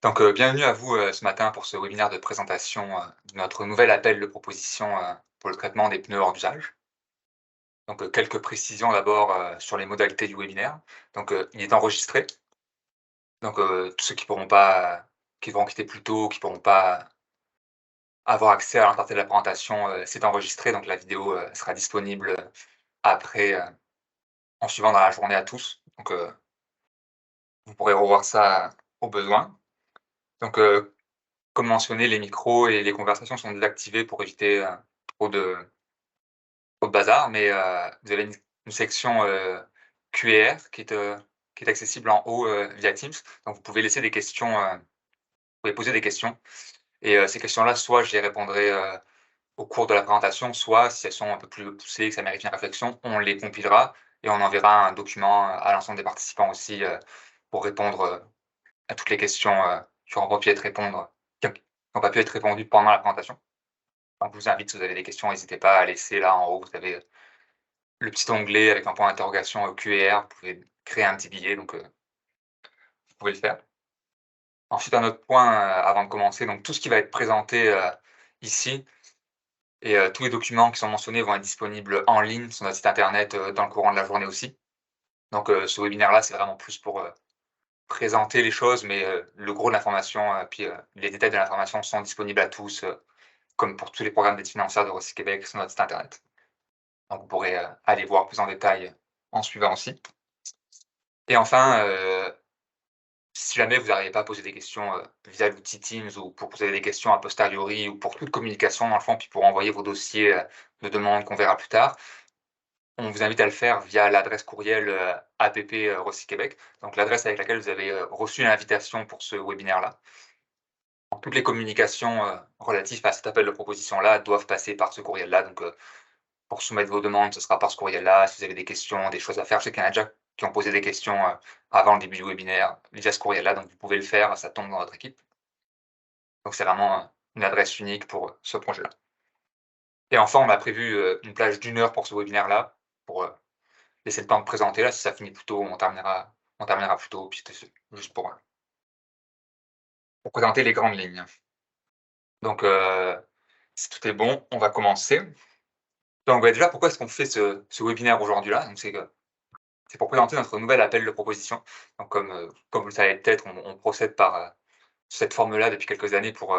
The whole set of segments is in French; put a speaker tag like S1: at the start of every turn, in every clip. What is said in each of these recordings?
S1: Bienvenue à vous, ce matin pour ce webinaire de présentation, de notre nouvel appel de proposition, pour le traitement des pneus hors d'usage. Quelques précisions d'abord, sur les modalités du webinaire. Il est enregistré, tous ceux qui pourront quitter plus tôt, qui pourront pas avoir accès à l'intégralité de la présentation, c'est enregistré, donc la vidéo, sera disponible, après, en suivant dans la journée à tous. Vous pourrez revoir ça au besoin. Donc Comme mentionné, les micros et les conversations sont désactivés pour éviter, trop de trop de bazar, mais vous avez une section, Q&R qui est accessible en haut, via Teams. Donc vous pouvez laisser des questions, vous pouvez poser des questions et ces questions-là, soit je les répondrai, au cours de la présentation, soit si elles sont un peu plus poussées, que ça mérite une réflexion, on les compilera et on enverra un document, à l'ensemble des participants aussi, pour répondre, à toutes les questions, qui n'auront pas pu être répondre qui n'ont pas pu être répondues pendant la présentation. Donc je vous invite, si vous avez des questions, n'hésitez pas à laisser là en haut, vous avez, le petit onglet avec un point d'interrogation, Q&R, vous pouvez créer un petit billet, vous pouvez le faire. Ensuite, un autre point, avant de commencer, donc tout ce qui va être présenté, ici et tous les documents qui sont mentionnés vont être disponibles en ligne sur notre site internet, dans le courant de la journée aussi. Ce webinaire-là, c'est vraiment plus pour, présenter les choses, mais le gros de l'information, les détails de l'information sont disponibles à tous, comme pour tous les programmes d'aide financière de Recyc Québec sur notre site internet. Donc vous pourrez, aller voir plus en détail en suivant aussi. Et enfin, si jamais vous n'arrivez pas à poser des questions, via l'outil Teams ou pour poser des questions a posteriori ou pour toute communication dans le fond, puis pour envoyer vos dossiers, de demande qu'on verra plus tard, on vous invite à le faire via l'adresse courriel, APP, Recyc Québec. Donc l'adresse avec laquelle vous avez, reçu l'invitation pour ce webinaire-là. Donc toutes les communications, relatives à cet appel de proposition-là doivent passer par ce courriel-là. Pour soumettre vos demandes, ce sera par ce courriel-là. Si vous avez des questions, des choses à faire, je sais qu'il y en a déjà qui ont posé des questions, avant le début du webinaire via ce courriel-là, donc vous pouvez le faire, ça tombe dans votre équipe. Donc c'est vraiment, une adresse unique pour, ce projet-là. Et enfin, on a prévu, une plage d'1 heure pour ce webinaire-là, pour, laisser le temps de présenter. Là, si ça finit plus tôt, on terminera plus tôt, puis c'est juste pour présenter les grandes lignes. Donc si tout est bon, on va commencer. Déjà, pourquoi est-ce qu'on fait ce webinaire aujourd'hui-là? C'est pour présenter notre nouvel appel de proposition. Comme vous le savez peut-être, on procède par, cette forme-là depuis quelques années pour,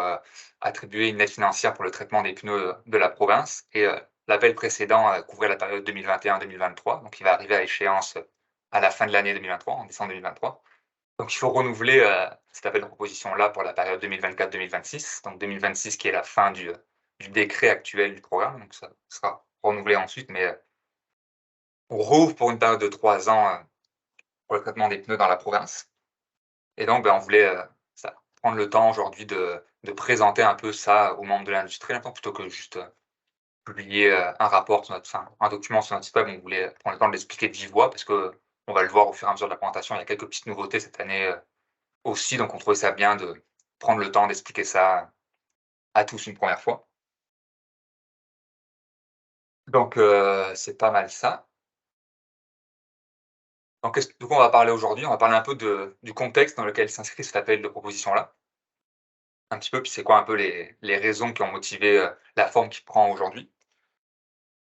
S1: attribuer une aide financière pour le traitement des pneus, de la province et l'appel précédent, couvrait la période 2021-2023, donc il va arriver à échéance, à la fin de l'année 2023, en décembre 2023. Donc il faut renouveler, cet appel de proposition-là pour la période 2024-2026, donc 2026 qui est la fin du décret actuel du programme, donc ça sera renouvelé ensuite, mais on rouvre pour une période de 3 ans, pour le traitement des pneus dans la province. Et on voulait, prendre le temps aujourd'hui de présenter un peu ça aux membres de l'industrie maintenant, plutôt que juste, publier, un document sur notre site web. On voulait prendre le temps de l'expliquer de vive voix parce qu'on va le voir au fur et à mesure de la présentation. Il y a quelques petites nouveautés cette année, aussi, donc on trouvait ça bien de prendre le temps d'expliquer ça à tous une première fois. C'est pas mal ça. Donc qu'est-ce de quoi on va parler aujourd'hui? On va parler un peu du contexte dans lequel s'inscrit cet appel de proposition-là. Un petit peu, puis c'est quoi un peu les raisons qui ont motivé, la forme qu'il prend aujourd'hui.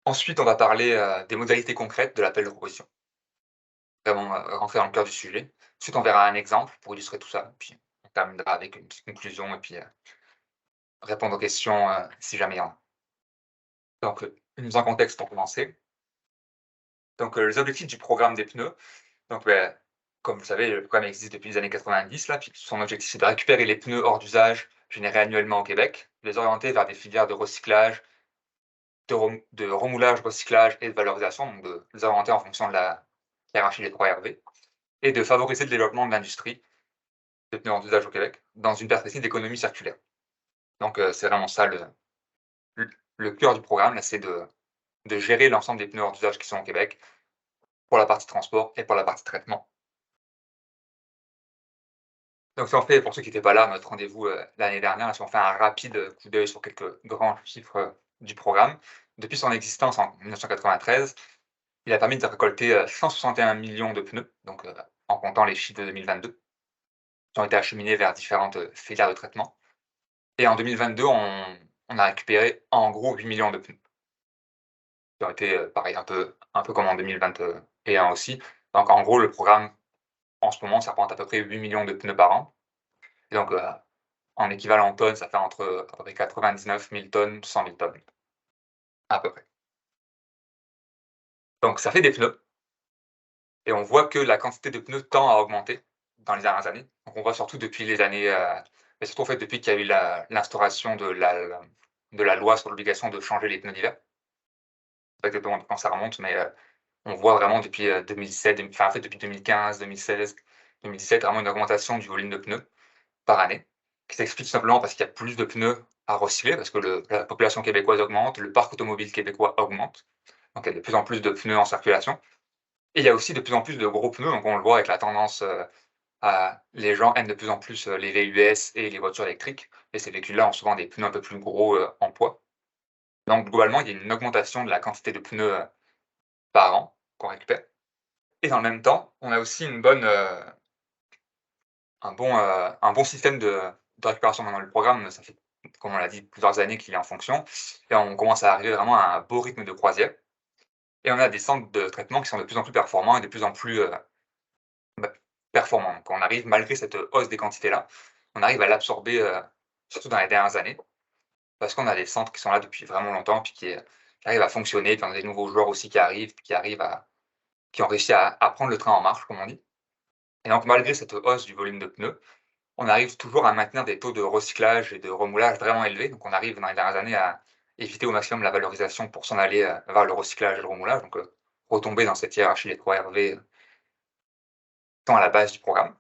S1: Ensuite, on va parler, des modalités concrètes de l'appel de proposition, vraiment, rentrer dans le cœur du sujet. Ensuite, on verra un exemple pour illustrer tout ça, puis on terminera avec une petite conclusion et puis, répondre aux questions, si jamais il y en a. Une mise en contexte pour commencer. Les objectifs du programme des pneus, donc beh, comme vous le savez, le programme existe depuis les années 90 là, puis son objectif, c'est de récupérer les pneus hors d'usage générés annuellement au Québec, de les orienter vers des filières de recyclage, de remoulage, recyclage et de valorisation, donc de les orienter en fonction de la hiérarchie des 3 RV et de favoriser le développement de l'industrie des pneus hors d'usage au Québec dans une perspective d'économie circulaire. C'est vraiment ça le le cœur du programme là, c'est de gérer l'ensemble des pneus hors d'usage qui sont au Québec, pour la partie transport et pour la partie traitement. Si on fait, pour ceux qui n'étaient pas là, notre rendez-vous, l'année dernière, si on fait un rapide, coup d'œil sur quelques grands chiffres, du programme. Depuis son existence en 1993, il a permis de récolter, 161 millions de pneus, en comptant les chiffres de 2022. qui ont été acheminés vers différentes filières de traitement. Et en 2022, on a récupéré en gros 8 millions de pneus qui ont été, pareil, un peu comme en 2021 aussi. Donc en gros, le programme, en ce moment, ça représente à peu près 8 millions de pneus par an. Et donc, en équivalent tonnes, ça fait entre à peu près 99 000 tonnes, 100 000 tonnes, à peu près. Donc ça fait des pneus et on voit que la quantité de pneus tend à augmenter dans les dernières années. Donc on voit surtout depuis les années, mais surtout en fait depuis qu'il y a eu l'instauration de la loi sur l'obligation de changer les pneus d'hiver. Je sais pas exactement quand ça remonte, mais on voit vraiment depuis, 2007, enfin en fait depuis 2015, 2016, 2017, vraiment une augmentation du volume de pneus par année, qui s'explique tout simplement parce qu'il y a plus de pneus à recycler, parce que la population québécoise augmente, le parc automobile québécois augmente, donc il y a de plus en plus de pneus en circulation et il y a aussi de plus en plus de gros pneus, donc on le voit avec la tendance, à les gens aiment de plus en plus, les VUS et les voitures électriques et ces véhicules-là ont souvent des pneus un peu plus gros, en poids. Donc globalement, il y a une augmentation de la quantité de pneus, par an qu'on récupère et dans le même temps, on a aussi un bon système de récupération. Maintenant le programme, ça fait, comme on l'a dit, plusieurs années qu'il est en fonction et on commence à arriver vraiment à un beau rythme de croisière et on a des centres de traitement qui sont de plus en plus performants et de plus en plus, bah, performants. Donc on arrive malgré cette hausse des quantités-là, on arrive à l'absorber, surtout dans les dernières années, parce qu'on a des centres qui sont là depuis vraiment longtemps, puis qui arrivent à fonctionner, puis on a des nouveaux joueurs aussi qui ont réussi à prendre le train en marche, comme on dit. Et donc malgré cette hausse du volume de pneus, on arrive toujours à maintenir des taux de recyclage et de remoulage vraiment élevés. Donc on arrive dans les dernières années à éviter au maximum la valorisation pour s'en aller, vers le recyclage et le remoulage, donc retomber dans cette hiérarchie des 3 RV, étant à la base du programme.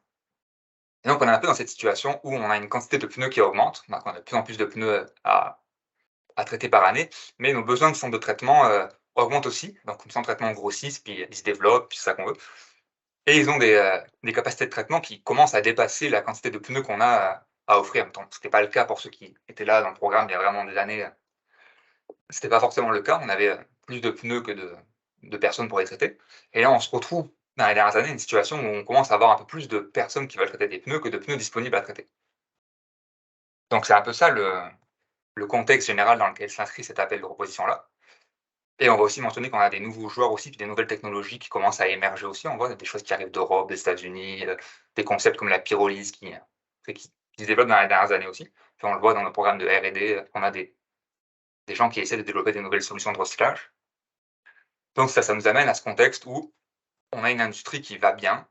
S1: Et donc on est un peu dans cette situation où on a une quantité de pneus qui augmente, donc on a de plus en plus de pneus à traiter par année, mais nos besoins de centres de traitement, augmentent aussi. Donc nos centres de traitement grossissent, puis ils se développent, puis c'est ça qu'on veut. Et ils ont des capacités de traitement qui commencent à dépasser la quantité de pneus qu'on a à offrir. Donc ce n'était pas le cas pour ceux qui étaient là dans le programme il y a vraiment des années, c'était pas forcément le cas. On avait, plus de pneus que de personnes pour les traiter. Et là, on se retrouve dans les dernières années, une situation où on commence à avoir un peu plus de personnes qui veulent traiter des pneus que de pneus disponibles à traiter. Donc c'est un peu ça le contexte général dans lequel s'inscrit cet appel de proposition-là. Et on va aussi mentionner qu'on a des nouveaux joueurs aussi, puis des nouvelles technologies qui commencent à émerger aussi. On voit des choses qui arrivent d'Europe, des États-Unis, des concepts comme la pyrolyse qui se développent dans les dernières années aussi. Puis on le voit dans nos programmes de R&D, on a des gens qui essaient de développer des nouvelles solutions de recyclage. Donc ça nous amène à ce contexte où on a une industrie qui va bien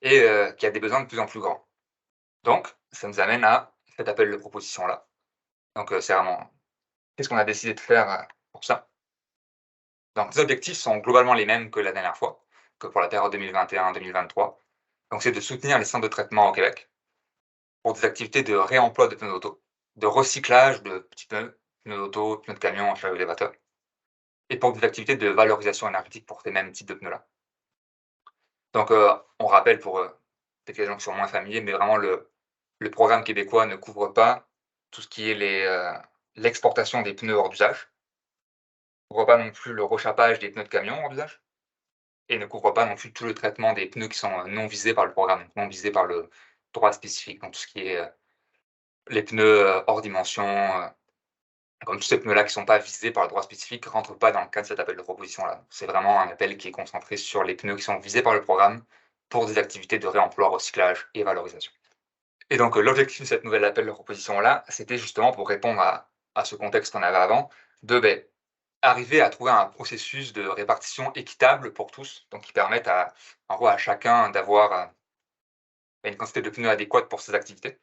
S1: et qui a des besoins de plus en plus grands. Donc ça nous amène à cet appel de proposition-là. Donc c'est vraiment qu'est-ce qu'on a décidé de faire, pour ça? Donc les objectifs sont globalement les mêmes que la dernière fois, que pour la période 2021-2023. Donc c'est de soutenir les centres de traitement au Québec pour des activités de réemploi de pneus d'auto, de recyclage de petits pneus d'auto, pneus de camion, chariot élévateur et pour des activités de valorisation énergétique pour ces mêmes types de pneus-là. Donc on rappelle pour, peut-être les gens qui sont moins familiers, mais vraiment le programme québécois ne couvre pas tout ce qui est l'exportation des pneus hors d'usage, ne couvre pas non plus le rechapage des pneus de camion hors d'usage et ne couvre pas non plus tout le traitement des pneus qui sont, non visés par le programme, non visés par le droit spécifique. Donc tout ce qui est, les pneus, hors dimension, comme tous ces pneus-là qui ne sont pas visés par le droit spécifique, ne rentrent pas dans le cadre de cet appel de proposition-là. C'est vraiment un appel qui est concentré sur les pneus qui sont visés par le programme pour des activités de réemploi, recyclage et valorisation. Et donc, l'objectif de cette nouvelle appel de proposition-là, c'était justement pour répondre à ce contexte qu'on avait avant, de, arriver à trouver un processus de répartition équitable pour tous, donc qui permette en gros, à chacun d'avoir, une quantité de pneus adéquate pour ses activités,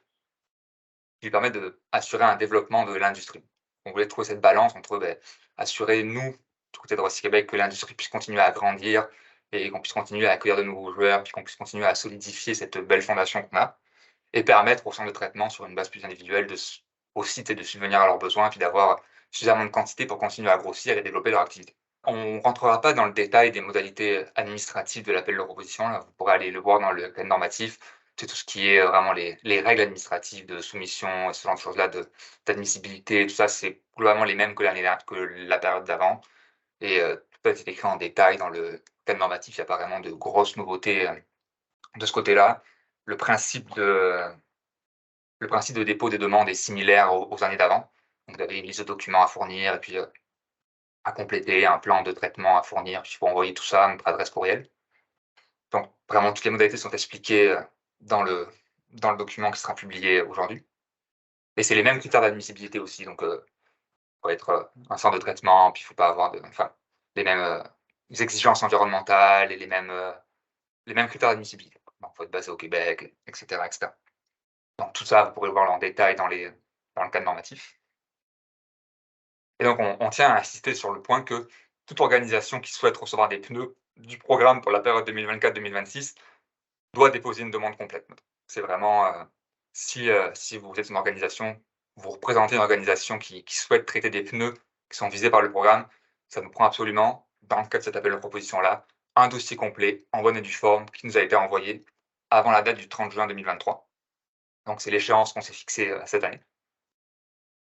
S1: qui lui permet d'assurer un développement de l'industrie. On voulait trouver cette balance entre, assurer nous, du côté de Roissy Québec, que l'industrie puisse continuer à grandir et qu'on puisse continuer à accueillir de nouveaux joueurs, puis qu'on puisse continuer à solidifier cette belle fondation qu'on a et permettre aux centres de traitement, sur une base plus individuelle, aussi de subvenir à leurs besoins, puis d'avoir suffisamment de quantité pour continuer à grossir et développer leur activité. On ne rentrera pas dans le détail des modalités administratives de l'appel de proposition, là, vous pourrez aller le voir dans le cadre normatif. C'est tout ce qui est vraiment les règles administratives de soumission, ce genre de choses-là, d'admissibilité, tout ça, c'est globalement les mêmes que que la période d'avant. Et tout a été écrit en détail dans le cadre normatif, il n'y a pas vraiment de grosses nouveautés de ce côté-là. le principe de dépôt des demandes est similaire aux années d'avant. Donc vous avez une liste de documents à fournir et puis, à compléter, un plan de traitement à fournir, puis il faut envoyer tout ça à notre adresse courriel. Donc vraiment toutes les modalités sont expliquées, dans le document qui sera publié aujourd'hui et c'est les mêmes critères d'admissibilité aussi donc, faut être, un centre de traitement, puis il faut pas avoir les mêmes, exigences environnementales et les mêmes critères d'admissibilité. Donc faut être basé au Québec et cetera et cetera. Donc tout ça, vous pourrez le voir en détail dans le cadre normatif. Et donc on tient à insister sur le point que toute organisation qui souhaite recevoir des pneus du programme pour la période 2024-2026 doit déposer une demande complète. C'est vraiment, si vous êtes une organisation, vous représentez une organisation qui souhaite traiter des pneus qui sont visés par le programme, ça nous prend absolument, dans le cas de cet appel de proposition-là, un dossier complet en bonne et due forme qui nous a été envoyé avant la date du 30 juin 2023. Donc c'est l'échéance qu'on s'est fixée, cette année.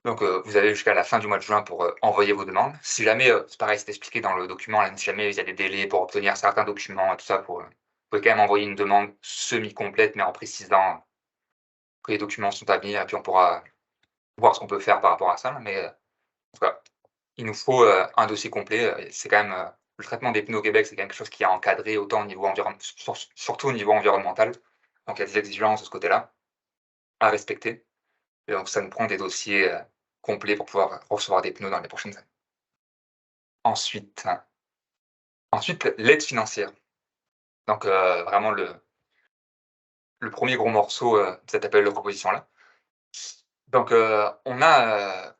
S1: Donc, vous avez jusqu'à la fin du mois de juin pour, envoyer vos demandes. Si jamais, c'est pareil, c'est expliqué dans le document, là, si jamais il y a des délais pour obtenir certains documents et tout ça vous pouvez quand même envoyer une demande semi-complète, mais en précisant que les documents sont à venir et puis on pourra voir ce qu'on peut faire par rapport à ça. Mais, en tout cas, il nous faut, un dossier complet, c'est quand même, le traitement des pneus au Québec, c'est quand même quelque chose qui est encadré autant au niveau surtout au niveau environnemental. Donc il y a des exigences de ce côté-là à respecter et donc ça nous prend des dossiers, complets pour pouvoir recevoir des pneus dans les prochaines années. Ensuite l'aide financière. Donc, vraiment le 1er gros morceau, de cet appel de proposition-là. Donc, on a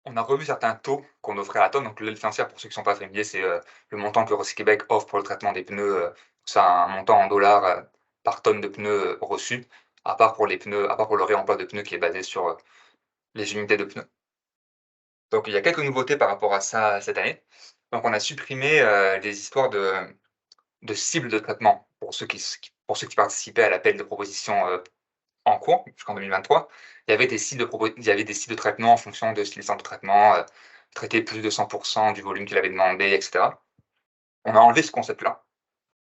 S1: revu certains taux qu'on offrait à la tonne. Donc l'aide financière, pour ceux qui ne sont pas familiers, c'est, le montant que Recyc-Québec offre pour le traitement des pneus, c'est un montant en dollars, par tonne de pneus, reçus, à part pour le réemploi de pneus qui est basé sur, les unités de pneus. Donc il y a quelques nouveautés par rapport à ça cette année. Donc on a supprimé, les histoires de cibles de traitement pour ceux qui participaient à l'appel de proposition, en cours jusqu'en 2023. Il y avait des cibles de traitement en fonction de si le centre de traitement, traitait plus de 100 du volume qu'il avait demandé et cetera. On a enlevé ce concept-là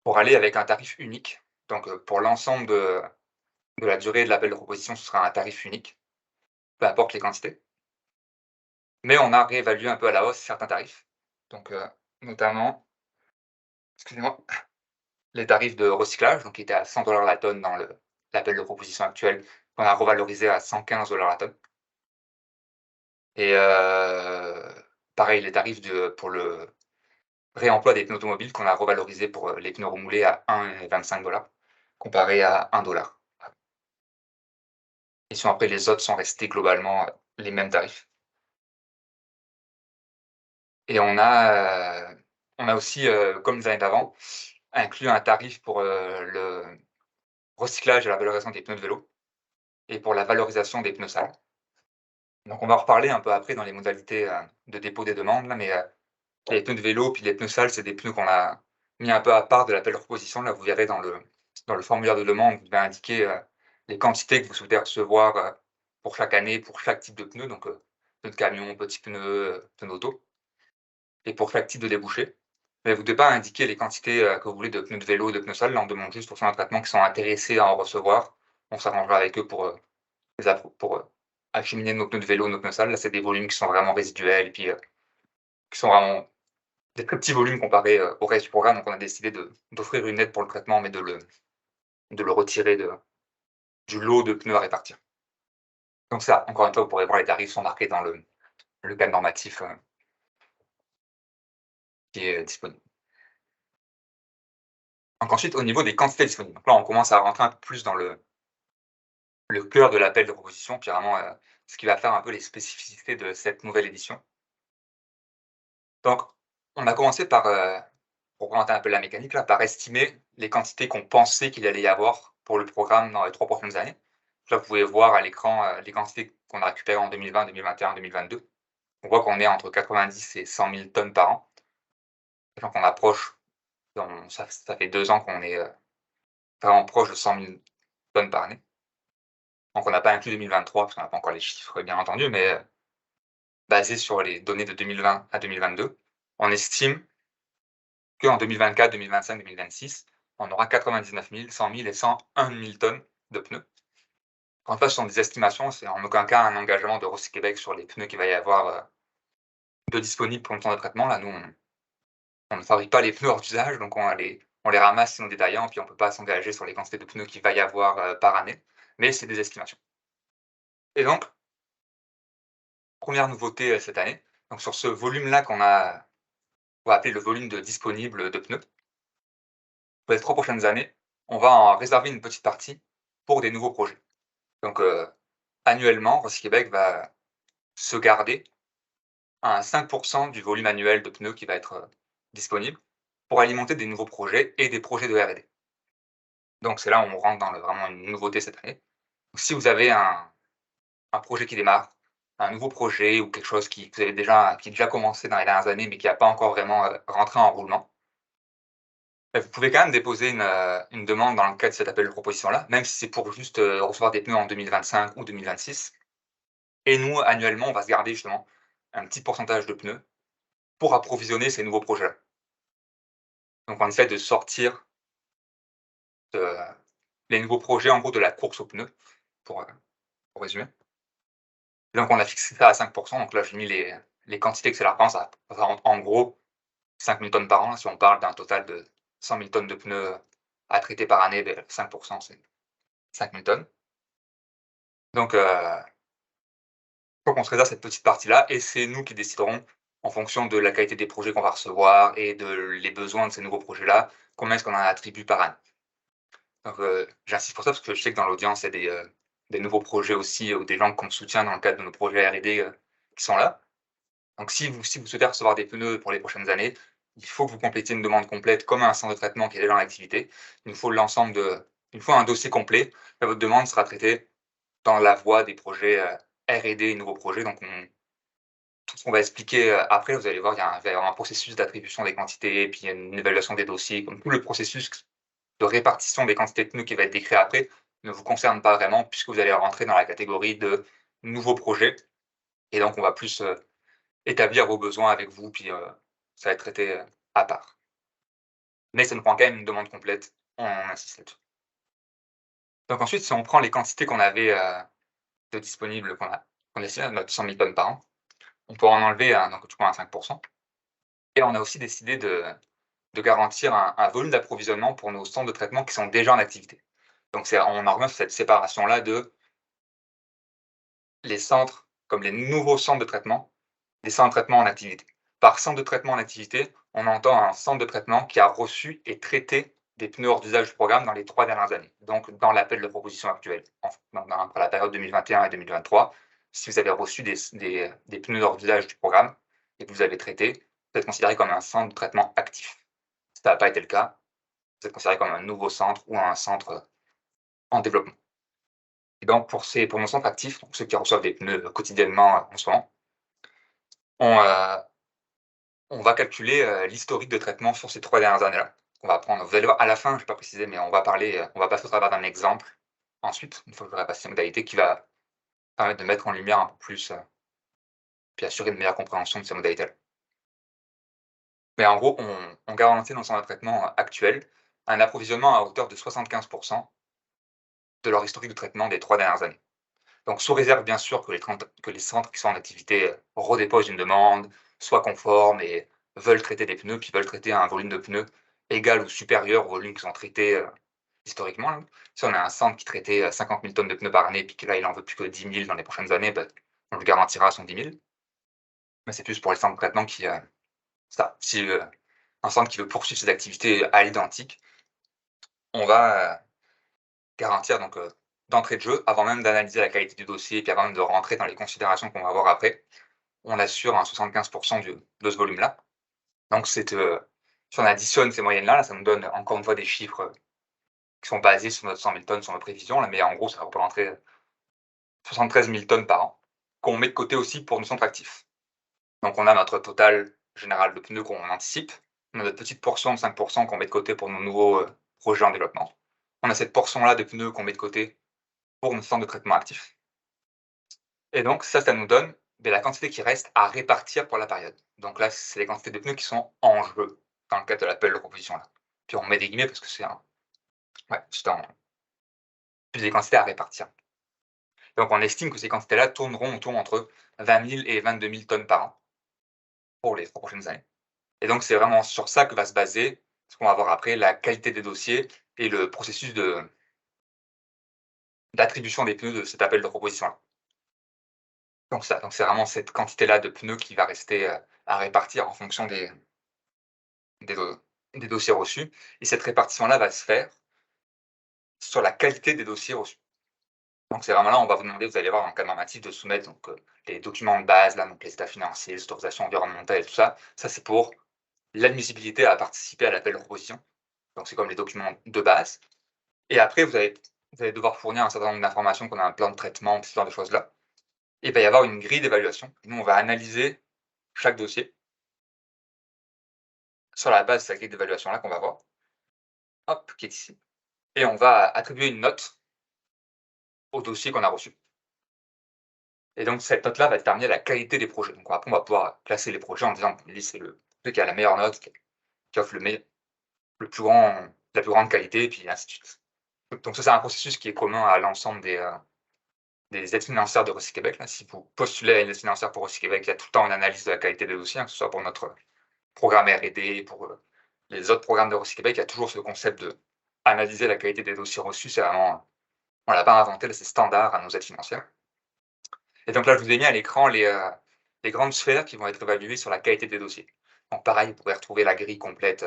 S1: pour aller avec un tarif unique. Donc, pour l'ensemble de la durée de l'appel de proposition, ce sera un tarif unique, peu importe les quantités. Mais on a réévalué un peu à la hausse certains tarifs. Donc, notamment, excusez-moi, les tarifs de recyclage, donc qui étaient à 100 $ la tonne dans l'appel de proposition actuel, qu'on a revalorisé à 115 $ la tonne. Et pareil, les tarifs pour le réemploi des pneus automobiles qu'on a revalorisé pour, les pneus remoulés à 1,25 $ comparé à 1 $. Et sinon après les autres sont restés globalement, les mêmes tarifs. Et on a aussi, comme les années d'avant, inclus un tarif pour, le recyclage et la valorisation des pneus de vélo et pour la valorisation des pneus sales. Donc on va en reparler un peu après dans les modalités, de dépôt des demandes là, mais, les pneus de vélo puis les pneus sales, c'est des pneus qu'on a mis un peu à part de l'appel de proposition. Là, vous verrez dans le formulaire de demande, vous devez indiquer, les quantités que vous souhaitez recevoir, pour chaque année, pour chaque type de pneu, donc, pneus de camion, petits pneus, pneus d'auto et pour chaque type de débouché. Mais vous ne devez pas indiquer les quantités, que vous voulez de pneus de vélo, de pneus sales. Là, on demande juste aux centres de traitement qui sont intéressés à en recevoir. On s'arrangera avec eux pour acheminer nos pneus de vélo, nos pneus sales. Là, c'est des volumes qui sont vraiment résiduels et puis, qui sont vraiment des très petits volumes comparés, au reste du programme. Donc on a décidé d'offrir une aide pour le traitement, mais de le retirer du lot de pneus à répartir. Donc ça, encore une fois, vous pourrez voir les tarifs sont marqués dans le cadre normatif, qui est disponible. Donc ensuite, au niveau des quantités disponibles. Donc là, on commence à rentrer un peu plus dans le cœur de l'appel de proposition, puis vraiment, ce qui va faire un peu les spécificités de cette nouvelle édition. Donc, on a commencé par, pour présenter un peu la mécanique là, par estimer les quantités qu'on pensait qu'il allait y avoir pour le programme dans les 3 prochaines années. Là, vous pouvez voir à l'écran, les quantités qu'on a récupérées en 2020, 2021, 2022. On voit qu'on est entre 90 et 100 000 tonnes par an. Sachant qu'on approche, ça fait 2 ans qu'on est, vraiment proche de 100 000 tonnes par année. Donc on n'a pas inclus 2023 parce qu'on n'a pas encore les chiffres bien entendu, mais, basé sur les données de 2020 à 2022, on estime qu'en 2024, 2025, 2026, on aura 99 000, 100 000 et 101 000 tonnes de pneus. En fait, ce sont des estimations, c'est en aucun cas un engagement de Recyc-Québec sur les pneus qu'il va y avoir de disponibles pour le temps de traitement. Là, nous, on ne fabrique pas les pneus hors d'usage, donc on les ramasse sinon détaillants, puis on ne peut pas s'engager sur les quantités de pneus qu'il va y avoir par année, mais c'est des estimations. Et donc, première nouveauté cette année, donc sur ce volume-là on va appeler le volume de disponible de pneus, pour les 3 prochaines années, on va en réserver une petite partie pour des nouveaux projets. Donc, annuellement, Recyc-Québec va se garder à 5 du volume annuel de pneus qui va être disponible pour alimenter des nouveaux projets et des projets de R&D. Donc c'est là où on rentre dans vraiment une nouveauté cette année. Donc, si vous avez un projet qui démarre, un nouveau projet ou quelque chose qui est déjà commencé dans les dernières années, mais qui n'a pas encore vraiment rentré en roulement, vous pouvez quand même déposer une demande dans le cadre de cet appel de proposition-là, même si c'est pour juste recevoir des pneus en 2025 ou 2026. Et nous, annuellement, on va se garder justement un petit pourcentage de pneus pour approvisionner ces nouveaux projets-là. Donc on essaie de sortir les nouveaux projets, en gros, de la course aux pneus, pour résumer. Et donc on a fixé ça à 5 donc là, j'ai mis les quantités que ça représente. Ça représente en gros 5 000 tonnes par an. Si on parle d'un total de 100 000 tonnes de pneus à traiter par année, 5 c'est 5 000 tonnes. Donc faut qu'on se réserve cette petite partie-là et c'est nous qui déciderons, en fonction de la qualité des projets qu'on va recevoir et les besoins de ces nouveaux projets-là, combien est-ce qu'on en attribue par année. Donc j'insiste pour ça parce que je sais que dans l'audience, il y a des nouveaux projets aussi ou des gens qu'on soutient dans le cadre de nos projets R&D qui sont là. Donc si vous souhaitez recevoir des pneus pour les prochaines années, il faut que vous complétiez une demande complète comme un centre de traitement qui est déjà en activité. Il faut un dossier complet et votre demande sera traitée dans la voie des projets R&D et nouveaux projets. Donc tout ce qu'on va expliquer après, vous allez voir, il va y avoir un processus d'attribution des quantités, puis il y a une évaluation des dossiers, comme tout le processus de répartition des quantités de pneus qui va être décrit après ne vous concerne pas vraiment puisque vous allez rentrer dans la catégorie de nouveaux projets. Et donc on va plus établir vos besoins avec vous, puis ça va être traité à part. Mais ça nous prend quand même une demande complète, on insiste là-dessus. Donc ensuite, si on prend les quantités qu'on avait de disponibles, qu'on estimait à notre 100 000 tonnes par an, on peut en enlever donc, du coup, un 5 et on a aussi décidé de garantir un volume d'approvisionnement pour nos centres de traitement qui sont déjà en activité. Donc on en revient sur cette séparation-là de les centres, comme les nouveaux centres de traitement, des centres de traitement en activité. Par centre de traitement en activité, on entend un centre de traitement qui a reçu et traité des pneus hors d'usage du programme dans les 3 dernières années. Donc, dans l'appel de proposition actuel, dans la période 2021 et 2023, si vous avez reçu des pneus hors d'usage du programme et que vous avez traité, vous êtes considéré comme un centre de traitement actif. Si ça n'a pas été le cas, vous êtes considéré comme un nouveau centre ou un centre en développement. Et donc, pour nos centres actifs, donc ceux qui reçoivent des pneus quotidiennement en ce moment, on va calculer l'historique de traitement sur ces 3 dernières années-là. Vous allez voir à la fin, je ne vais pas préciser, mais on va passer au travers d'un exemple ensuite, une fois que j'aurai passé la modalité, qui va permettre de mettre en lumière un peu plus, puis assurer une meilleure compréhension de ces modalités-là. Mais en gros, on garantit dans le centre de traitement actuel un approvisionnement à hauteur de 75 de leur historique de traitement des 3 dernières années. Donc sous réserve bien sûr que les centres qui sont en activité redéposent une demande, soient conformes et veulent traiter des pneus, puis veulent traiter un volume de pneus égal ou supérieur au volume qu'ils ont traité historiquement. Là. Si on a un centre qui traitait 50 000 tonnes de pneus par année, puis que là il en veut plus que 10 000 dans les prochaines années, on lui garantira son 10 000. Mais c'est plus pour les centres de traitement qui... Si un centre qui veut poursuivre ses activités à l'identique, on va garantir donc d'entrée de jeu, avant même d'analyser la qualité du dossier, puis avant même de rentrer dans les considérations qu'on va avoir après, on assure un 75 de ce volume-là. Donc si on additionne ces moyennes-là, ça nous donne encore une fois des chiffres qui sont basés sur notre 100 000 tonnes, sur nos prévisions, là, mais en gros, ça représenterait 73 000 tonnes par an, qu'on met de côté aussi pour nos centres actifs. Donc on a notre total général de pneus qu'on anticipe, on a notre petite portion de 5 qu'on met de côté pour nos nouveaux projets en développement. On a cette portion-là de pneus qu'on met de côté pour nos centres de traitement actifs. Et donc ça nous donne la quantité qui reste à répartir pour la période. Donc là, c'est les quantités de pneus qui sont en jeu dans le cadre de l'appel de proposition là. Puis on met des guillemets parce que c'est Ouais, juste en plus des quantités à répartir. Donc on estime que ces quantités-là tourneront autour entre 20 000 et 22 000 tonnes par an pour les 3 prochaines années. Et donc c'est vraiment sur ça que va se baser ce qu'on va voir après, la qualité des dossiers et le processus d'attribution des pneus de cet appel de proposition-là. Donc c'est vraiment cette quantité-là de pneus qui va rester, à répartir en fonction des do des dossiers reçus, et cette répartition-là va se faire sur la qualité des dossiers reçus. Donc c'est vraiment là, on va vous demander, vous allez voir dans le cadre normatif, de soumettre donc, les documents de base là, donc les états financiers, les autorisations environnementales et tout ça. Ça, c'est pour l'admissibilité à participer à l'appel de proposition. Donc c'est comme les documents de base, et après vous allez devoir fournir un certain nombre d'informations, comme un plan de traitement, ce genre de choses-là. Et il va y avoir une grille d'évaluation. Nous, on va analyser chaque dossier sur la base de cette grille d'évaluation-là qu'on va voir, hop, qui est ici, et on va attribuer une note au dossier qu'on a reçu. Et donc cette note-là va déterminer la qualité des projets. Donc après, on va pouvoir classer les projets en disant: «Lui, c'est celui qui a la meilleure note, qui offre le plus grand la plus grande qualité», et puis ainsi de suite. Donc ça, c'est un processus qui est commun à l'ensemble des aides financières de Recyc-Québec, là. Si vous postulez à une aide financière pour Recyc-Québec, il y a tout le temps une analyse de la qualité des dossiers, hein, que ce soit pour notre programme R&D, pour, les autres programmes de Recyc-Québec, il y a toujours ce concept d'analyser la qualité des dossiers reçus. C'est vraiment, on l'a pas inventé, là, c'est standard à nos aides financières. Et donc là, je vous ai mis à l'écran les grandes sphères qui vont être évaluées sur la qualité des dossiers. Donc pareil, vous pourrez retrouver la grille complète,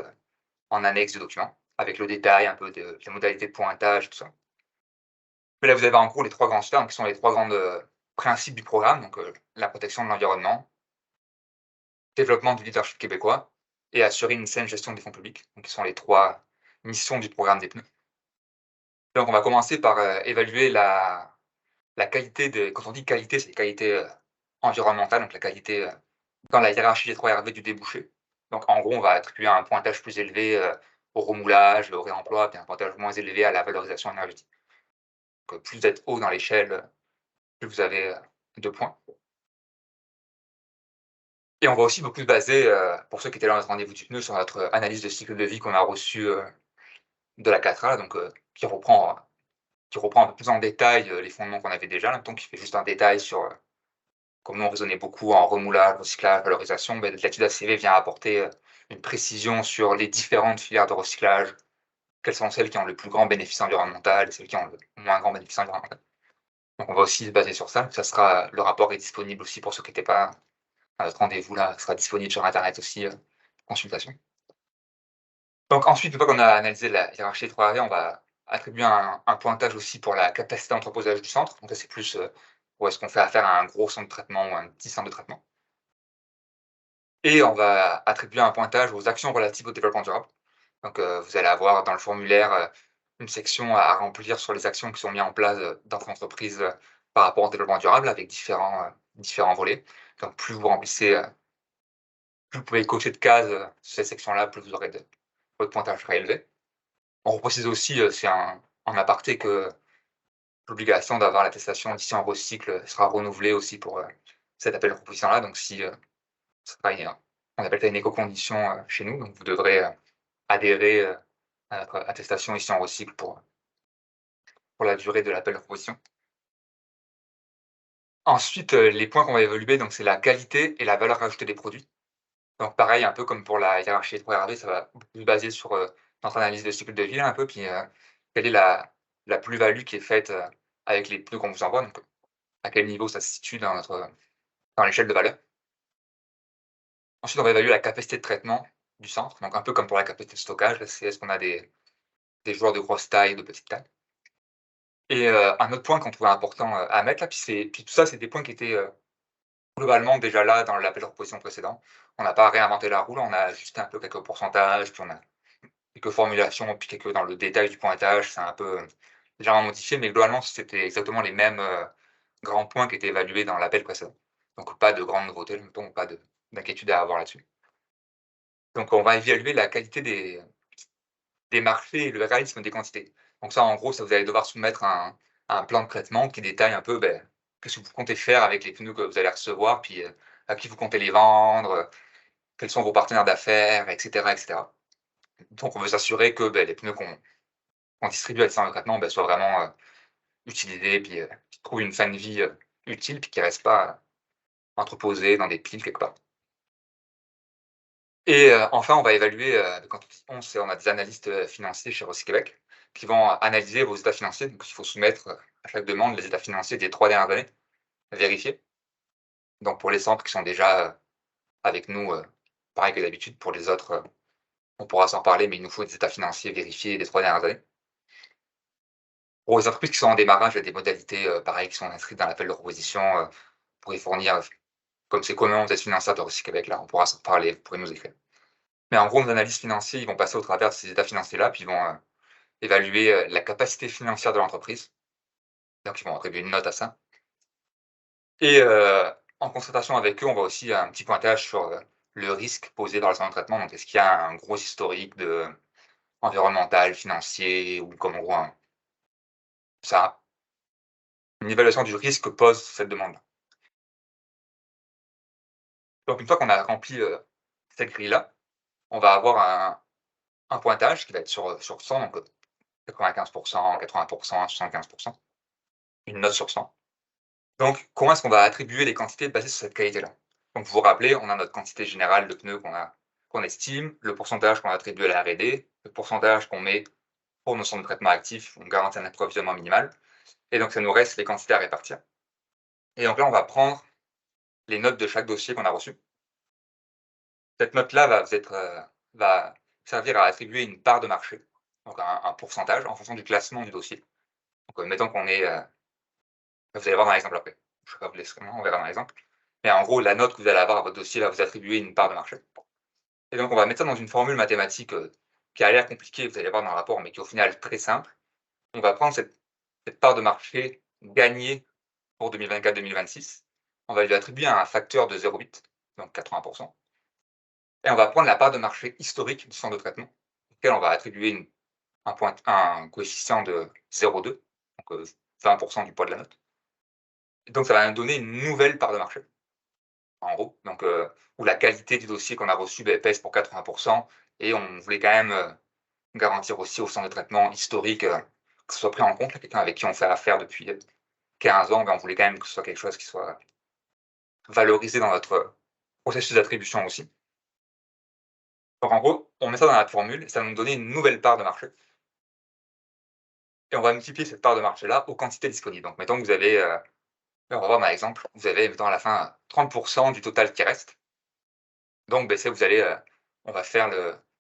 S1: en annexe du document, avec le détail un peu des modalités de pointage, tout ça. Mais là, vous avez en gros les 3 grandes sphères, qui sont les 3 grandes, principes du programme, donc la protection de l'environnement, développement du leadership québécois et assurer une saine gestion des fonds publics. Donc qui sont les 3 missions du programme des pneus. Donc on va commencer par, évaluer la qualité de, quand on dit qualité, c'est qualité, environnementale, donc la qualité, dans la hiérarchie des 3 RV du débouché. Donc en gros, on va attribuer un pointage plus élevé, au remoulage, au réemploi, puis un pointage moins élevé à la valorisation énergétique. Donc, plus vous êtes haut dans l'échelle, plus vous avez, de points. Et on va aussi beaucoup se baser, pour ceux qui étaient là à notre rendez-vous du pneu, sur notre analyse de cycle de vie qu'on a reçue, de la CATRA, donc qui reprend un peu plus en détail, les fondements qu'on avait déjà, là, donc qui fait juste un détail sur, comme nous on raisonnait beaucoup en remoulage, recyclage, valorisation, beh, l'étude ACV vient apporter, une précision sur les différentes filières de recyclage. Quelles sont celles qui ont le plus grand bénéfice environnemental et celles qui ont le moins grand bénéfice environnemental. Donc on va aussi se baser sur ça. Ça sera, le rapport est disponible aussi pour ceux qui n'étaient pas à notre rendez-vous là, sera disponible sur internet aussi, consultation. Donc ensuite, une fois qu'on a analysé la hiérarchie des 3 AV, on va attribuer un pointage aussi pour la capacité d'entreposage du centre. Donc ça, c'est plus, où est-ce qu'on fait affaire à un gros centre de traitement ou un petit centre de traitement. Et on va attribuer un pointage aux actions relatives au développement durable. Donc, vous allez avoir dans le formulaire, une section à remplir sur les actions qui sont mises en place, dans votre entreprise, par rapport au développement durable avec différents volets. Donc plus vous remplissez, plus vous pouvez cocher de cases, sur cette section-là, plus vous aurez de votre pointage sera élevé. On reprécise aussi, c'est un en aparté, que l'obligation d'avoir l'attestation d'ici en recycle sera renouvelée aussi pour, cet appel de proposition-là. Donc si, ça sera une, on appelle ça une éco-condition, chez nous, donc vous devrez, adhérer, à notre attestation ici en recycle pour la durée de l'appel de proposition. Ensuite, les points qu'on va évaluer, donc c'est la qualité et la valeur ajoutée des produits. Donc pareil, un peu comme pour la hiérarchie des 3 RV, ça va beaucoup se baser sur, notre analyse de cycle de vie là un peu, puis, quelle est la plus-value qui est faite, avec les pneus qu'on vous envoie, donc à quel niveau ça se situe dans l'échelle de valeur. Ensuite, on va évaluer la capacité de traitement du centre, donc un peu comme pour la capacité de stockage, là, c'est est-ce qu'on a des joueurs de grosse taille, de petite taille. Et un autre point qu'on trouvait important, à mettre là, puis tout ça, c'est des points qui étaient, globalement déjà là dans l'appel de proposition précédent. On n'a pas réinventé la roue, là, on a ajusté un peu quelques pourcentages, puis on a quelques formulations, puis quelques dans le détail du pointage, c'est un peu, légèrement modifié, mais globalement, c'était exactement les mêmes, grands points qui étaient évalués dans l'appel précédent. Donc pas de grandes nouveautés, mettons, pas d'inquiétude à avoir là-dessus. Donc on va évaluer la qualité des marchés et le réalisme des quantités. Donc ça, en gros, ça vous allez devoir soumettre un plan de traitement qui détaille un peu, beh, qu'est-ce que vous comptez faire avec les pneus que vous allez recevoir, puis, à qui vous comptez les vendre, quels sont vos partenaires d'affaires, et cetera, et cetera. Donc on veut s'assurer que, beh, les pneus qu'on distribue à des centres de traitement, soient vraiment utilisés, puis qu'ils trouvent une fin de vie utile, puis qu'ils ne restent pas entreposés dans des piles quelque part. Et enfin, on va évaluer, quand on dit on a des analystes financiers chez Rossi Québec qui vont analyser vos états financiers. Donc il faut soumettre à chaque demande les états financiers des 3 dernières années, vérifiés. Donc pour les centres qui sont déjà avec nous, pareil que d'habitude, pour les autres, on pourra s'en parler, mais il nous faut des états financiers vérifiés des 3 dernières années. Pour les entreprises qui sont en démarrage, il y a des modalités, pareilles qui sont inscrites dans l'appel de proposition, pour y fournir, comme c'est commun aux aides financières de Rossi Québec, là, on pourra s'en parler, vous pourrez nous écrire. Mais en gros, nos analystes financiers, ils vont passer au travers de ces états financiers-là, puis ils vont évaluer la capacité financière de l'entreprise. Donc, ils vont attribuer une note à ça. Et en concertation avec eux, on va aussi un petit pointage sur le risque posé par le centre de traitement. Donc, est-ce qu'il y a un gros historique environnemental, financier, ou comme on voit ça, une évaluation du risque que pose cette demande. Donc, une fois qu'on a rempli cette grille-là, on va avoir un pointage qui va être sur 100, donc 95%, 80%, 75%, une note sur 100. Donc, comment est-ce qu'on va attribuer les quantités basées sur cette qualité-là? Donc, vous vous rappelez, on a notre quantité générale de pneus qu'on estime, le pourcentage qu'on attribue à la R&D, le pourcentage qu'on met pour nos centres de traitement actifs, on garantit un approvisionnement minimal, et donc ça nous reste les quantités à répartir. Et donc là, on va prendre les notes de chaque dossier qu'on a reçu. Cette note-là va servir à attribuer une part de marché, donc un pourcentage en fonction du classement du dossier. Donc, mettons qu'on est, vous allez voir dans l'exemple après. Je ne vais pas vous laisser, on verra dans l'exemple. Mais en gros, la note que vous allez avoir à votre dossier va vous attribuer une part de marché. Et donc, on va mettre ça dans une formule mathématique qui a l'air compliquée, vous allez voir dans le rapport, mais qui est au final très simple. On va prendre cette part de marché gagnée pour 2024-2026. On va lui attribuer un facteur de 0,8, donc 80%. Et on va prendre la part de marché historique du centre de traitement, auquel on va attribuer un coefficient de 0,2, donc 20% du poids de la note. Et donc, ça va nous donner une nouvelle part de marché, en gros, donc, où la qualité du dossier qu'on a reçu pèse pour 80%, et on voulait quand même garantir aussi au centre de traitement historique que ce soit pris en compte. Quelqu'un avec qui on fait affaire depuis 15 ans, on voulait quand même que ce soit quelque chose qui soit valorisé dans notre processus d'attribution aussi. Donc en gros, on met ça dans la formule, et ça va nous donner une nouvelle part de marché. Et on va multiplier cette part de marché-là aux quantités disponibles. Donc mettons que vous avez, on va voir dans l'exemple, vous avez, mettons à la fin, 30% du total qui reste. Donc vous allez, on va faire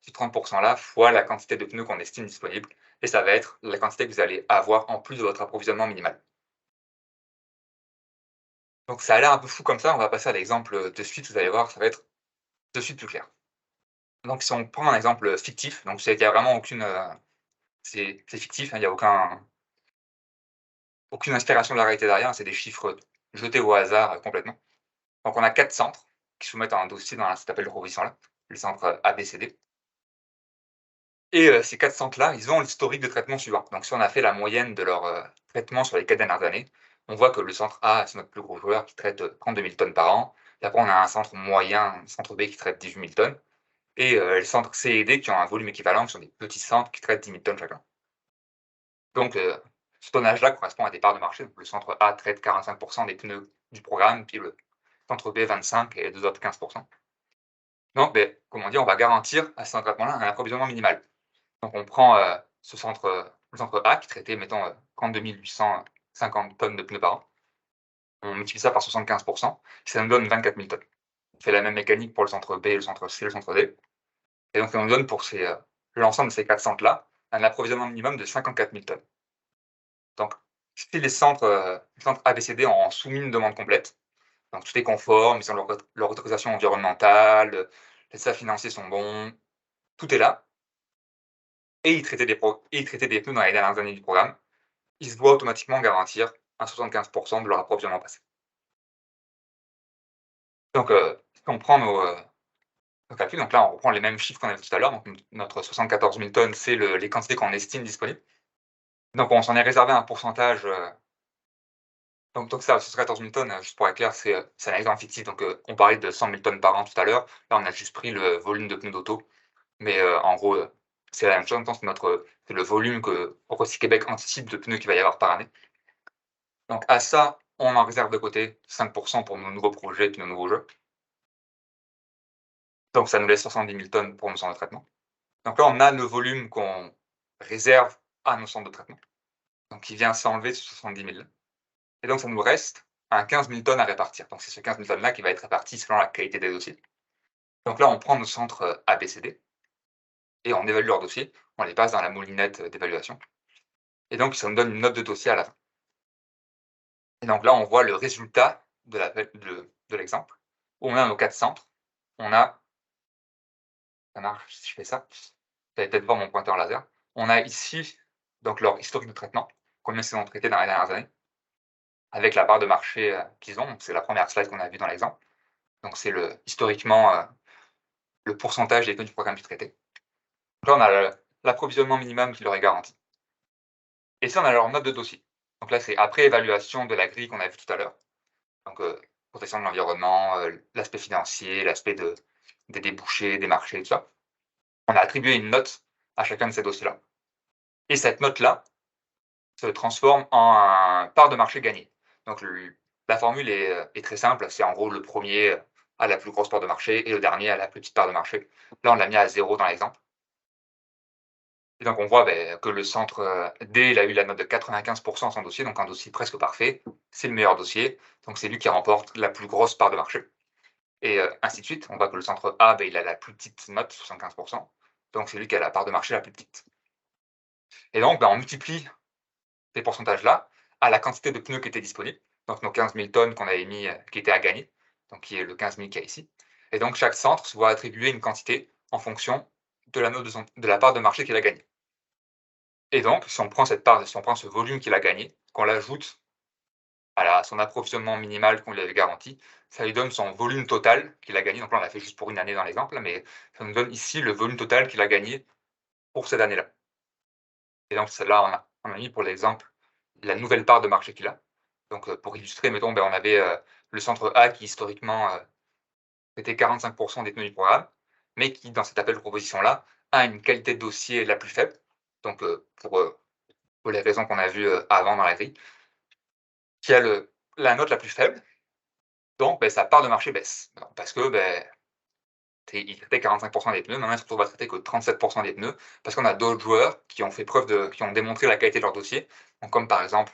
S1: ces 30%-là fois la quantité de pneus qu'on estime disponible, et ça va être la quantité que vous allez avoir en plus de votre approvisionnement minimal. Donc ça a l'air un peu fou comme ça, on va passer à l'exemple de suite, vous allez voir, ça va être de suite plus clair. Donc si on prend un exemple fictif, donc il n'y a vraiment aucune, c'est fictif, hein, il n'y a aucune inspiration de la réalité derrière, c'est des chiffres jetés au hasard complètement. Donc on a 4 centres qui soumettent un dossier dans cet appel de proposition-là, les centres A, B, C, D. Et ces 4 centres-là, ils ont l'historique de traitement suivant. Donc si on a fait la moyenne de leur traitement sur les 4 dernières années, on voit que le centre A, c'est notre plus gros joueur qui traite 32 000 tonnes par an. Et après, on a un centre moyen, un centre B qui traite 18 000 tonnes. Et les centres C et D qui ont un volume équivalent, qui sont des petits centres qui traitent 10 000 tonnes chacun. Donc ce tonnage-là correspond à des parts de marché. Donc, le centre A traite 45% des pneus du programme, puis le centre B 25% et les deux autres 15%. Donc, comme on dit, on va garantir à ce traitement-là un approvisionnement minimal. Donc on prend le centre A qui traitait, mettons, 32 850 tonnes de pneus par an. On multiplie ça par 75%, ça nous donne 24 000 tonnes. On fait la même mécanique pour le centre B, le centre C, le centre D. Et donc ça nous donne pour l'ensemble de ces 4 centres-là un approvisionnement minimum de 54 000 tonnes. Donc si les centres A, B, C, D ont soumis une demande complète, donc tout est conforme, ils ont leur autorisation environnementale, les états financiers sont bons, tout est là, et ils traitaient des pneus dans les dernières années du programme, ils se doivent automatiquement garantir un 75% de leur approvisionnement passé. Donc, si on prend nos calculs, donc là, on reprend les mêmes chiffres qu'on avait tout à l'heure. Donc, notre 74 000 tonnes, c'est les quantités qu'on estime disponibles. Donc, on s'en est réservé un pourcentage. Donc ça, 74 000 tonnes, juste pour être clair, c'est un exemple fictif. Donc, on parlait de 100 000 tonnes par an tout à l'heure. Là, on a juste pris le volume de pneus d'auto. Mais en gros, c'est la même chose, en même temps, c'est le volume que Roissy-Québec anticipe de pneus qu'il va y avoir par année. Donc à ça, on en réserve de côté 5 pour nos nouveaux projets et nos nouveaux jeux. Donc ça nous laisse 70 000 tonnes pour nos centres de traitement. Donc là, on a le volume qu'on réserve à nos centres de traitement, donc qui vient s'enlever de ce 70 000. Et donc ça nous reste un 15 000 tonnes à répartir. Donc c'est ce 15 000 tonnes-là qui va être réparti selon la qualité des dossiers. Donc là, on prend nos centres A, B, C, D et on évalue leurs dossiers. On les passe dans la moulinette d'évaluation. Et donc ça nous donne une note de dossier à la fin. Et donc là, on voit le résultat de l'exemple, où on a nos 4 centres. On a, ça marche si je fais ça, vous allez peut-être voir mon pointeur laser. On a ici donc leur historique de traitement, combien ils ont traité dans les dernières années, avec la part de marché qu'ils ont. C'est la première slide qu'on a vue dans l'exemple. Donc c'est historiquement le pourcentage des pneus du programme du traité. Donc là, on a l'approvisionnement minimum qui leur est garanti. Et ça, on a leur note de dossier. Donc là, c'est après évaluation de la grille qu'on a vue tout à l'heure. Donc protection de l'environnement, l'aspect financier, l'aspect des débouchés, des marchés, tout ça. On a attribué une note à chacun de ces dossiers-là. Et cette note-là se transforme en part de marché gagnée. Donc la formule est très simple, c'est en gros le premier à la plus grosse part de marché et le dernier à la plus petite part de marché. Là, on l'a mis à 0 dans l'exemple. Et donc on voit que le centre D, il a eu la note de 95% son dossier, donc un dossier presque parfait. C'est le meilleur dossier, donc c'est lui qui remporte la plus grosse part de marché. Et ainsi de suite. On voit que le centre A, il a la plus petite note, 75%, donc c'est lui qui a la part de marché la plus petite. Et donc on multiplie ces pourcentages-là à la quantité de pneus qui étaient disponibles, donc nos 15 000 tonnes qu'on avait mis, qui étaient à gagner, donc qui est le 15 000 qu'il y a ici. Et donc chaque centre se voit attribuer une quantité en fonction de la part de marché qu'il a gagnée. Et donc, si on prend ce volume qu'il a gagné, qu'on l'ajoute à son approvisionnement minimal qu'on lui avait garanti, ça lui donne son volume total qu'il a gagné. Donc là, on l'a fait juste pour une année dans l'exemple, mais ça nous donne ici le volume total qu'il a gagné pour cette année-là. Et donc, celle-là, on a mis pour l'exemple la nouvelle part de marché qu'il a. Donc, pour illustrer, mettons, on avait le centre A qui, historiquement, était 45% des pneus du programme, mais qui, dans cet appel de proposition-là, a une qualité de dossier la plus faible. Donc, pour les raisons qu'on a vues avant dans la grille, qui a la note la plus faible, donc sa part de marché baisse. Parce que il traitait 45% des pneus, maintenant il se retrouve à traiter que 37% des pneus, parce qu'on a d'autres joueurs qui ont fait qui ont démontré la qualité de leur dossier, donc comme par exemple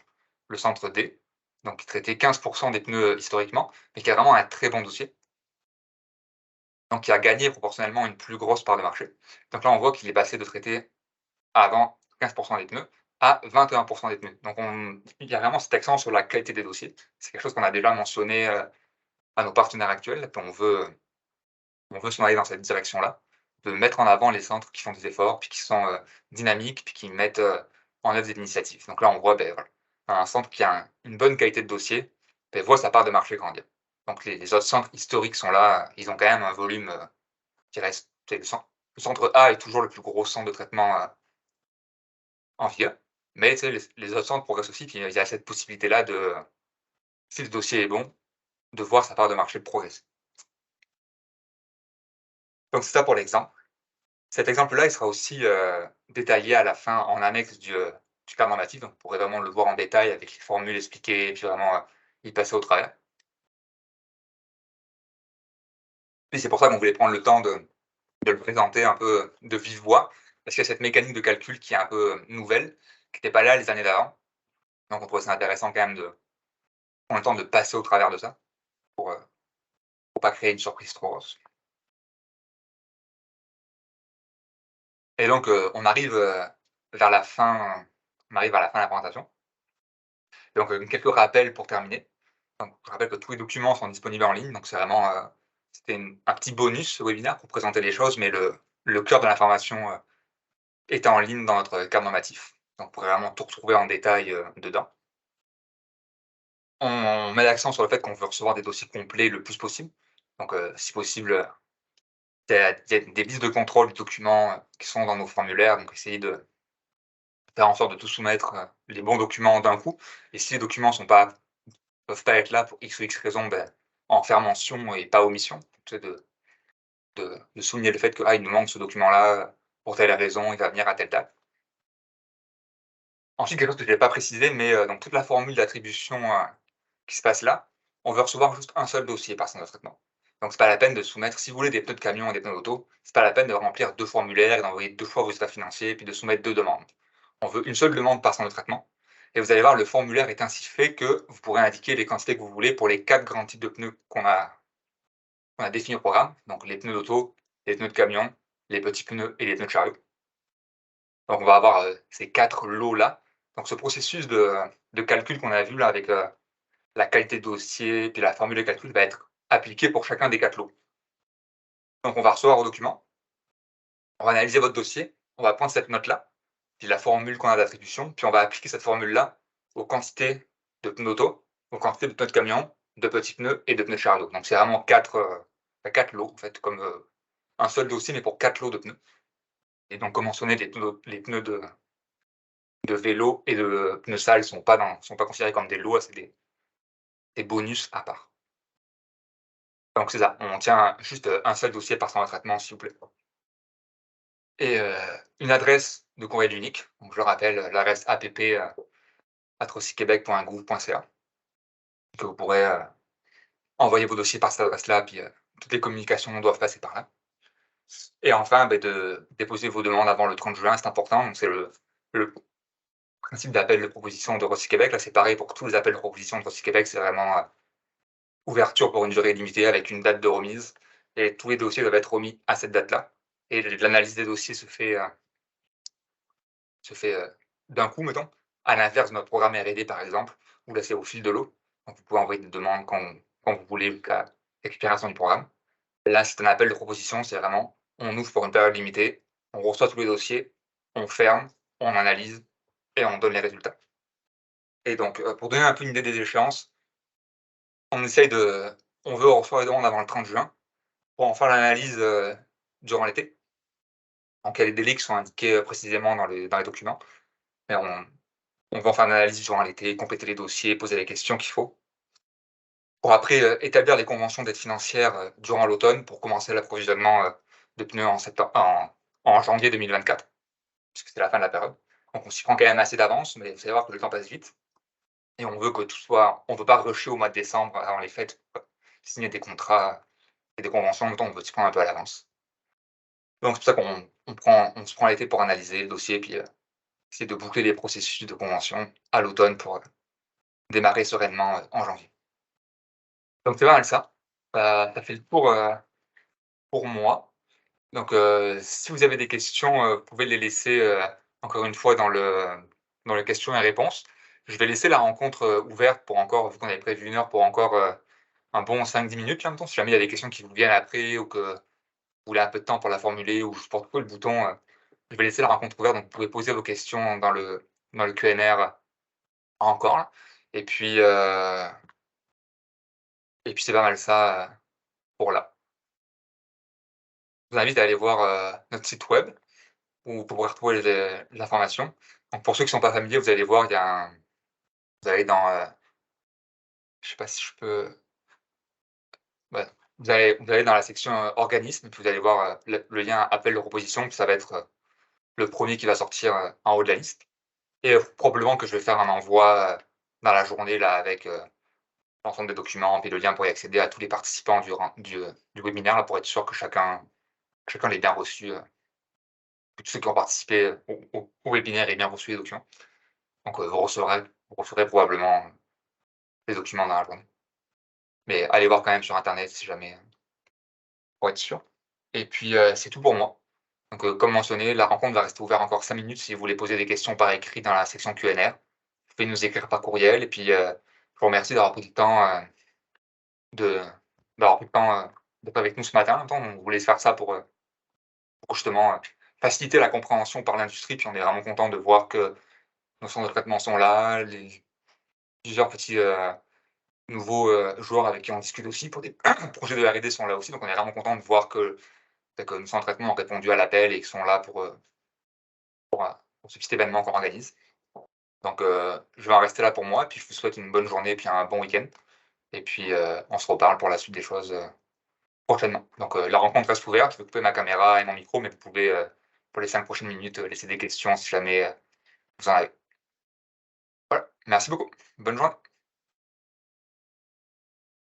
S1: le centre D, donc qui traitait 15% des pneus historiquement, mais qui a vraiment un très bon dossier, donc qui a gagné proportionnellement une plus grosse part de marché. Donc là, on voit qu'il est passé de traiter avant 15% des pneus à 21% des pneus. Donc il y a vraiment cet accent sur la qualité des dossiers. C'est quelque chose qu'on a déjà mentionné à nos partenaires actuels, puis on veut s'en aller dans cette direction-là, de mettre en avant les centres qui font des efforts, puis qui sont dynamiques, puis qui mettent en œuvre des initiatives. Donc là, on voit voilà, un centre qui a une bonne qualité de dossier, voit sa part de marché grandir. Donc les autres centres historiques sont là, ils ont quand même un volume qui reste. Le centre A est toujours le plus gros centre de traitement en vigueur, mais les autres centres progressent aussi, puis il y a cette possibilité-là de, si le dossier est bon, de voir sa part de marché progresser. Donc c'est ça pour l'exemple. Cet exemple-là, il sera aussi détaillé à la fin en annexe du cadre normatif, donc vous pourrez vraiment le voir en détail avec les formules expliquées et puis vraiment y passer au travers. Puis c'est pour ça qu'on voulait prendre le temps de le présenter un peu de vive voix, parce qu'il y a cette mécanique de calcul qui est un peu nouvelle, qui n'était pas là les années d'avant. Donc on trouvait ça intéressant quand même de prendre le temps de passer au travers de ça, pour pas créer une surprise trop grosse. Et donc on arrive vers la fin, on arrive à la fin de la présentation. Donc quelques rappels pour terminer. Donc je rappelle que tous les documents sont disponibles en ligne, donc c'est vraiment, c'était un petit bonus, ce webinaire, pour présenter les choses, mais le cœur de l'information est en ligne dans notre cadre normatif. Donc vous pourrez vraiment tout retrouver en détail dedans. On met l'accent sur le fait qu'on veut recevoir des dossiers complets le plus possible. Donc si possible, il y a des listes de contrôle de documents qui sont dans nos formulaires, donc essayez de faire en sorte de tout soumettre les bons documents d'un coup. Et si les documents peuvent pas être là pour X ou X raison, en faire mention et pas omission. De souligner le fait que il nous manque ce document-là pour telle raison, il va venir à telle date. Ensuite, quelque chose que je n'ai pas précisé, mais donc toute la formule d'attribution, qui se passe là, on veut recevoir juste un seul dossier par centre de traitement. Donc c'est pas la peine de soumettre si vous voulez des pneus de camion et des pneus d'auto, c'est pas la peine de remplir 2 formulaires et d'envoyer 2 fois vos états financiers et puis de soumettre 2 demandes. On veut une seule demande par centre de traitement et vous allez voir, le formulaire est ainsi fait que vous pourrez indiquer les quantités que vous voulez pour les 4 grands types de pneus qu'on a définis au programme, donc les pneus d'auto, les pneus de camion, les petits pneus et les pneus de chariot. Donc on va avoir, ces 4 lots-là. Donc ce processus de calcul qu'on a vu là avec, la qualité de dossier, puis la formule de calcul va être appliquée pour chacun des 4 lots. Donc on va recevoir vos documents, on va analyser votre dossier, on va prendre cette note-là, puis la formule qu'on a d'attribution, puis on va appliquer cette formule-là aux quantités de pneus d'auto, aux quantités de pneus de camion, de petits pneus et de pneus de chariot. Donc c'est vraiment 4 lots en fait, comme, un seul dossier, mais pour 4 lots de pneus. Et donc comme mentionné, les pneus de vélo et de pneus sales sont pas considérés comme des lots, c'est des bonus à part. Donc c'est ça, on tient juste, un seul dossier par centre de traitement, s'il vous plaît. Et une adresse de courriel unique. Donc je rappelle, l'adresse app@recyquebec.gouv.ca, que vous pourrez, envoyer vos dossiers par cette adresse-là, puis, toutes les communications doivent passer par là. Et enfin, de déposer vos demandes avant le 30 juin, c'est important. Donc c'est le principe d'appel de proposition de Recyquebec. Là, c'est pareil pour tous les appels de proposition de Recyquebec, c'est vraiment, ouverture pour une durée limitée avec une date de remise et tous les dossiers doivent être remis à cette date-là et l'analyse des dossiers se fait, d'un coup, mettons, à l'inverse de notre programme R&D, par exemple, où là, c'est au fil de l'eau. Donc vous pouvez envoyer des demandes quand vous voulez jusqu'à l'expiration du programme. Là, c'est un appel de proposition, c'est vraiment, on ouvre pour une période limitée, on reçoit tous les dossiers, on ferme, on analyse et on donne les résultats. Et donc, pour donner un peu une idée des échéances, on veut recevoir les demandes avant le 30 juin pour en faire l'analyse, durant l'été. Donc il y a les délais qui sont indiqués, précisément dans les documents, mais on va en faire l'analyse durant l'été, compléter les dossiers, poser les questions qu'il faut, pour après, établir les conventions d'aide financière, durant l'automne pour commencer l'approvisionnement, de pneus en janvier 2024, puisque c'est la fin de la période. Donc on s'y prend quand même assez d'avance, mais il faut savoir que le temps passe vite et on veut pas rusher au mois de décembre avant les fêtes, signer des contrats et des conventions, mettons, on veut s'y prendre un peu à l'avance. Donc c'est pour ça qu'on se prend l'été pour analyser le dossier, puis, essayer de boucler les processus de convention à l'automne pour, démarrer sereinement, en janvier. Donc c'est pas mal ça. Ça fait le tour, pour moi. Donc, si vous avez des questions, vous pouvez les laisser, encore une fois dans les questions et réponses. Je vais laisser la rencontre, ouverte pour encore, vu qu'on avait prévu 1 heure, pour encore, un bon 5-10 minutes là, mettons. Si jamais il y a des questions qui vous viennent après ou que vous voulez un peu de temps pour la formuler ou juste pour trouver le bouton, je vais laisser la rencontre ouverte, donc vous pouvez poser vos questions dans le Q&R encore là. Et puis, c'est pas mal ça, pour là. Je vous invite à aller voir, notre site web où vous pourrez retrouver l'information. Donc pour ceux qui ne sont pas familiers, vous allez voir, il y a un vous allez dans, je sais pas si je peux ouais, vous allez dans la section, organismes, puis vous allez voir, le lien appel de proposition, puis ça va être, le premier qui va sortir, en haut de la liste et probablement que je vais faire un envoi, dans la journée là avec, l'ensemble des documents, puis le lien pour y accéder à tous les participants du webinaire là, pour être sûr que chacun l'ait bien reçu, que tous ceux qui ont participé au webinaire aient bien reçu les documents. Donc, vous recevrez probablement les documents dans la journée. Mais allez voir quand même sur internet si jamais, pour être sûr. Et puis, c'est tout pour moi. Donc, comme mentionné, la rencontre va rester ouverte encore 5 minutes si vous voulez poser des questions par écrit dans la section Q&R. Vous pouvez nous écrire par courriel et puis, je vous remercie d'avoir pris le temps, de d'avoir pris le temps, d'être avec nous ce matin. On voulait faire ça pour justement, faciliter la compréhension par l'industrie, puis on est vraiment content de voir que nos centres de traitement sont là, les plusieurs petits, nouveaux, joueurs avec qui on discute aussi pour des projets de R&D sont là aussi, donc on est vraiment content de voir que nos centres de traitement ont répondu à l'appel et qu'ils sont là pour ce petit événement qu'on organise. Donc, je vais en rester là pour moi, puis je vous souhaite une bonne journée, puis un bon week-end et puis, on se reparle pour la suite des choses, prochainement. Donc, la rencontre reste ouverte, je vais couper ma caméra et mon micro, mais vous pouvez, pour les 5 prochaines minutes, laisser des questions si jamais, vous en avez. Voilà, merci beaucoup. Bonne journée.